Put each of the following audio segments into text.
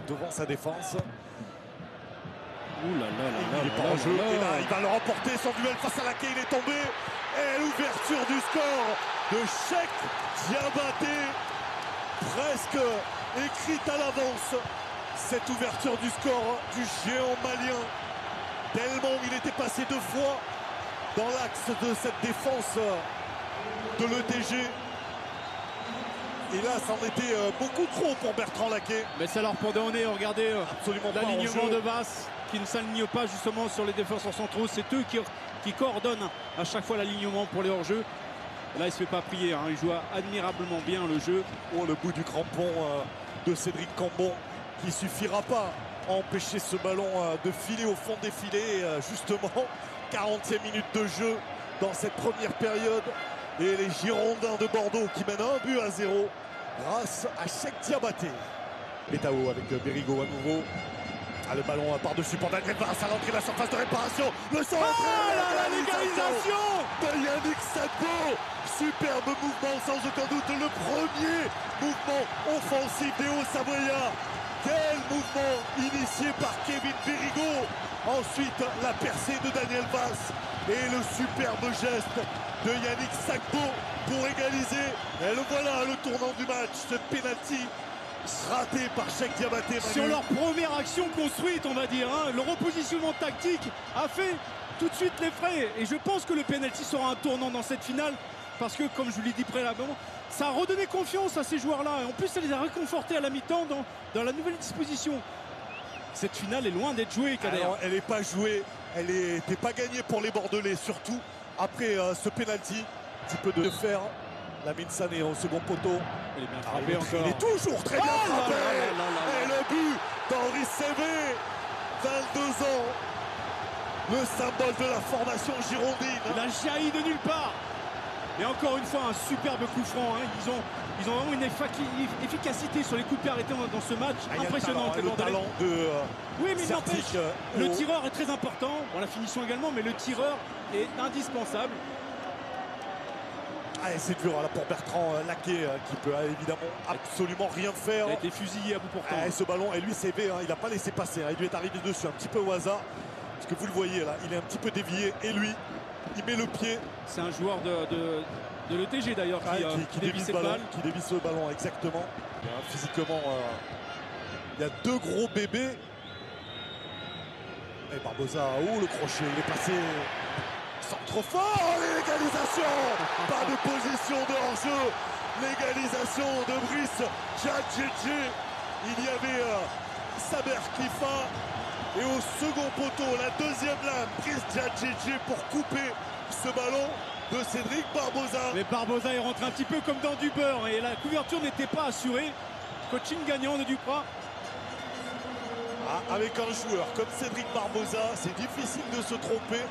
devant sa défense. Ouh là là là Il est pas en jeu. Et là, il va le remporter. Son duel face à Laquais, il est tombé. Et l'ouverture du score de Cheikh Diabaté, presque écrite à l'avance. Cette ouverture du score du géant malien. Tellement il était passé 2 fois dans l'axe de cette défense de l'ETG. Et là, ça en était beaucoup trop pour Bertrand Laquais. Mais ça leur pendait au nez, regardez Absolument pas en l'alignement jeu. de Vasse qui ne s'aligne pas justement sur les défenseurs centraux. C'est eux qui coordonnent à chaque fois l'alignement pour les hors-jeux. Là, il ne se fait pas prier, hein. Il joue admirablement bien le jeu. Oh, le bout du crampon de Cédric Cambon qui suffira pas à empêcher ce ballon de filer au fond des filets. Justement, 40e minute de jeu dans cette première période. Et les Girondins de Bordeaux qui mènent 1-0 grâce à Cheikh Diabaté. Betao avec Bérigo à nouveau. Ah, le ballon par-dessus pour Daniel Vasse à l'entrée de la surface de réparation. Le centre, la légalisation de Yannick Sakho. Superbe mouvement, sans aucun doute le premier mouvement offensif des Hauts-Savoyards. Quel mouvement initié par Kevin Bérigo. Ensuite, la percée de Daniel Vasse et le superbe geste de Yannick Sakho pour égaliser. Et le voilà, le tournant du match, ce penalty raté par Cheikh Diabaté. sur leur première action construite, on va dire, hein. Le repositionnement tactique a fait tout de suite les frais. Et je pense que le penalty sera un tournant dans cette finale. Parce que, comme je vous l'ai dit préalablement, ça a redonné confiance à ces joueurs-là. Et en plus, ça les a réconfortés à la mi-temps dans la nouvelle disposition. Cette finale est loin d'être jouée, Kader. Alors, elle n'est pas jouée, elle n'était pas gagnée pour les Bordelais, surtout après ce penalty. Un petit peu de fer. Lamine Sané au second poteau. Il est bien frappé encore. Il est toujours très bien frappé. Et le but d'Henri Sévé, 22 ans, le symbole de la formation girondine. Il a jailli de nulle part. Et encore une fois, un superbe coup franc, hein. Ils ont vraiment une efficacité sur les coups de pied arrêtés dans ce match. Impressionnant. Le talent de oui, mais il n'empêche, Sertic, le tireur est très important. Bon, la finition également, mais le tireur est indispensable. Ah, c'est dur là pour Bertrand Laquais qui peut évidemment absolument rien faire. Il a été fusillé à bout portant. Ah, ce ballon, et lui CV, il n'a pas laissé passer. Il lui est arrivé dessus un petit peu au hasard. Parce que vous le voyez là, il est un petit peu dévié. Et lui, il met le pied. C'est un joueur de l'ETG d'ailleurs qui dévie cette balle. Qui dévie ce ballon, exactement. Physiquement, il y a 2 gros bébés. Et Barbosa, le crochet, il est passé. Centre fort, l'égalisation. Pas de position de hors-jeu. L'égalisation de Brice Djadjedje. Il y avait Saber Khlifa. Et au second poteau, la deuxième lame, Brice Djadjedje pour couper ce ballon de Cédric Barbosa. Mais Barbosa est rentré un petit peu comme dans du beurre et la couverture n'était pas assurée. Coaching gagnant de Duprat. Ah, avec un joueur comme Cédric Barbosa, c'est difficile de se tromper.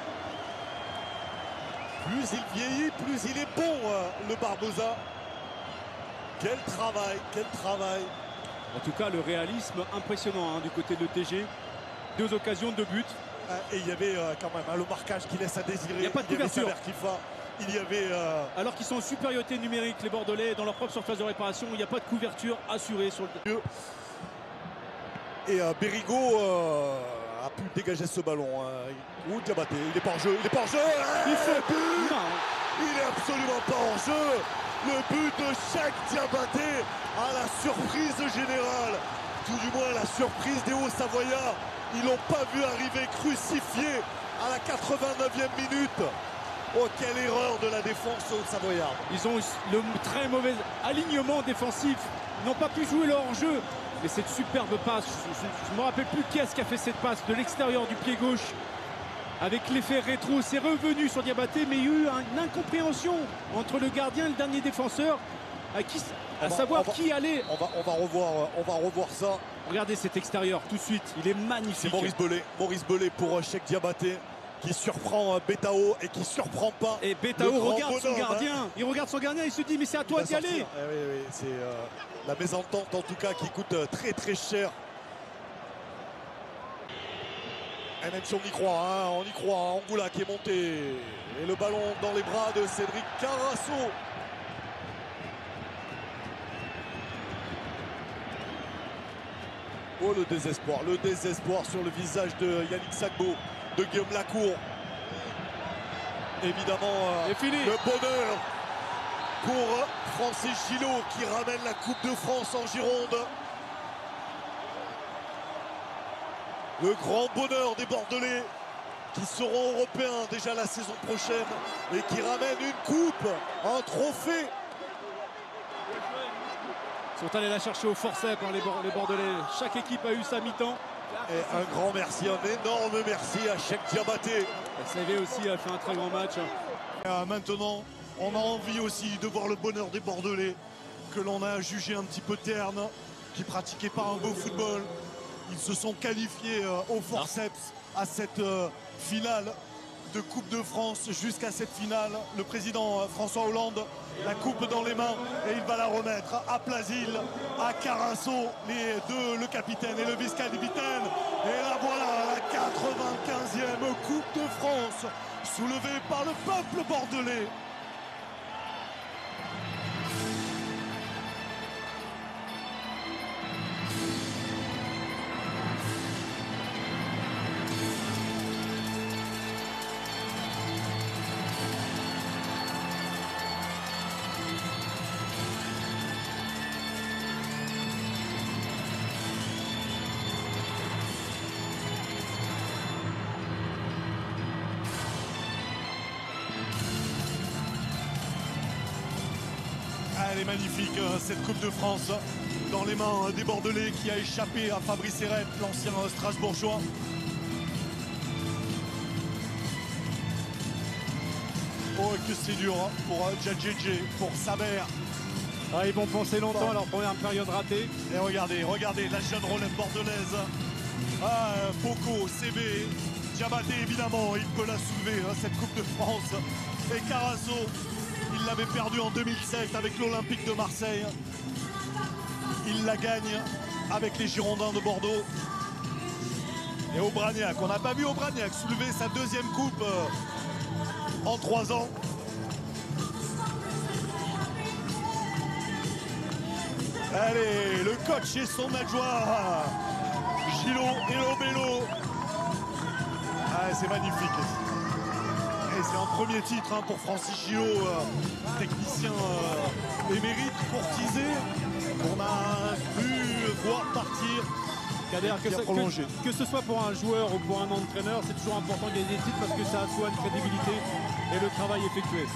Plus il vieillit, plus il est bon, le Barbosa. Quel travail, quel travail. En tout cas, le réalisme impressionnant hein, du côté de l'ETG. 2 occasions, 2 buts. Et il y avait quand même le marquage qui laisse à désirer. Il n'y a pas de couverture. Il y avait... Alors qu'ils sont en supériorité numérique, les Bordelais, dans leur propre surface de réparation, il n'y a pas de couverture assurée sur le... Et Bérigo a pu dégager ce ballon. Ou Diabaté, il est pas en jeu, il est pas en jeu. Il faut... Il est absolument pas en jeu. Le but de Cheikh Diabaté à la surprise générale. Tout du moins la surprise des Hauts-Savoyards. Ils l'ont pas vu arriver crucifié à la 89e minute. Oh, quelle erreur de la défense Hauts-Savoyards. Ils ont le très mauvais alignement défensif. Ils n'ont pas pu jouer leur jeu. Et cette superbe passe, je ne me rappelle plus qui est-ce qui a fait cette passe de l'extérieur du pied gauche. Avec l'effet rétro, c'est revenu sur Diabaté, mais il y a eu une incompréhension entre le gardien et le dernier défenseur, à savoir qui allait. On va revoir ça. Regardez cet extérieur tout de suite, il est magnifique. C'est Maurice Belay pour Cheikh Diabaté qui surprend Betao et qui surprend pas. Et Betao regarde son gardien, il regarde son gardien, il se dit mais c'est à toi d'y aller. Oui, c'est la mésentente en tout cas qui coûte très très cher. Et même si on y croit, Angoula qui est monté. Et le ballon dans les bras de Cédric Carasso. Oh, le désespoir sur le visage de Yannick Sagbo, de Guillaume Lacour. Évidemment, le bonheur pour Francis Gillot qui ramène la Coupe de France en Gironde. Le grand bonheur des Bordelais qui seront européens déjà la saison prochaine et qui ramènent une coupe, un trophée. Ils sont allés la chercher au forceps, hein, les Bordelais. Chaque équipe a eu sa mi-temps. Et un grand merci, un énorme merci à Cheikh Diabaté. SV aussi a fait un très grand match. Maintenant, on a envie aussi de voir le bonheur des Bordelais, que l'on a jugé un petit peu terne, qui pratiquaient pas un beau football. Ils se sont qualifiés au forceps à cette finale de Coupe de France. Jusqu'à cette finale, le président François Hollande, la coupe dans les mains, et il va la remettre à Plasil, à Carasso, les deux, le capitaine et le vice-capitaine. Et là voilà, la 95e Coupe de France, soulevée par le peuple bordelais. Elle est magnifique, cette Coupe de France, dans les mains des Bordelais, qui a échappé à Fabrice Eret, l'ancien Strasbourgeois. Oh, que c'est dur pour Djadjedje, pour Saber. Ah, ils vont penser longtemps à leur première période ratée. Et regardez la jeune relève bordelaise. Ah, Boko, CB, Diabaté évidemment, il peut la soulever, cette Coupe de France. Et Carasso, il l'avait perdu en 2007 avec l'Olympique de Marseille. Il la gagne avec les Girondins de Bordeaux. Et Aubragnac, on n'a pas vu Aubragnac soulever sa deuxième coupe en 3 ans. Allez, le coach et son adjoint, Gillot et Lobello. Ah, c'est magnifique. Et c'est un premier titre pour Francis Gillot, technicien émérite, courtisé. On a pu voir partir. Kader, que ce soit pour un joueur ou pour un entraîneur, c'est toujours important de gagner des titres parce que ça assoit une crédibilité et le travail effectué.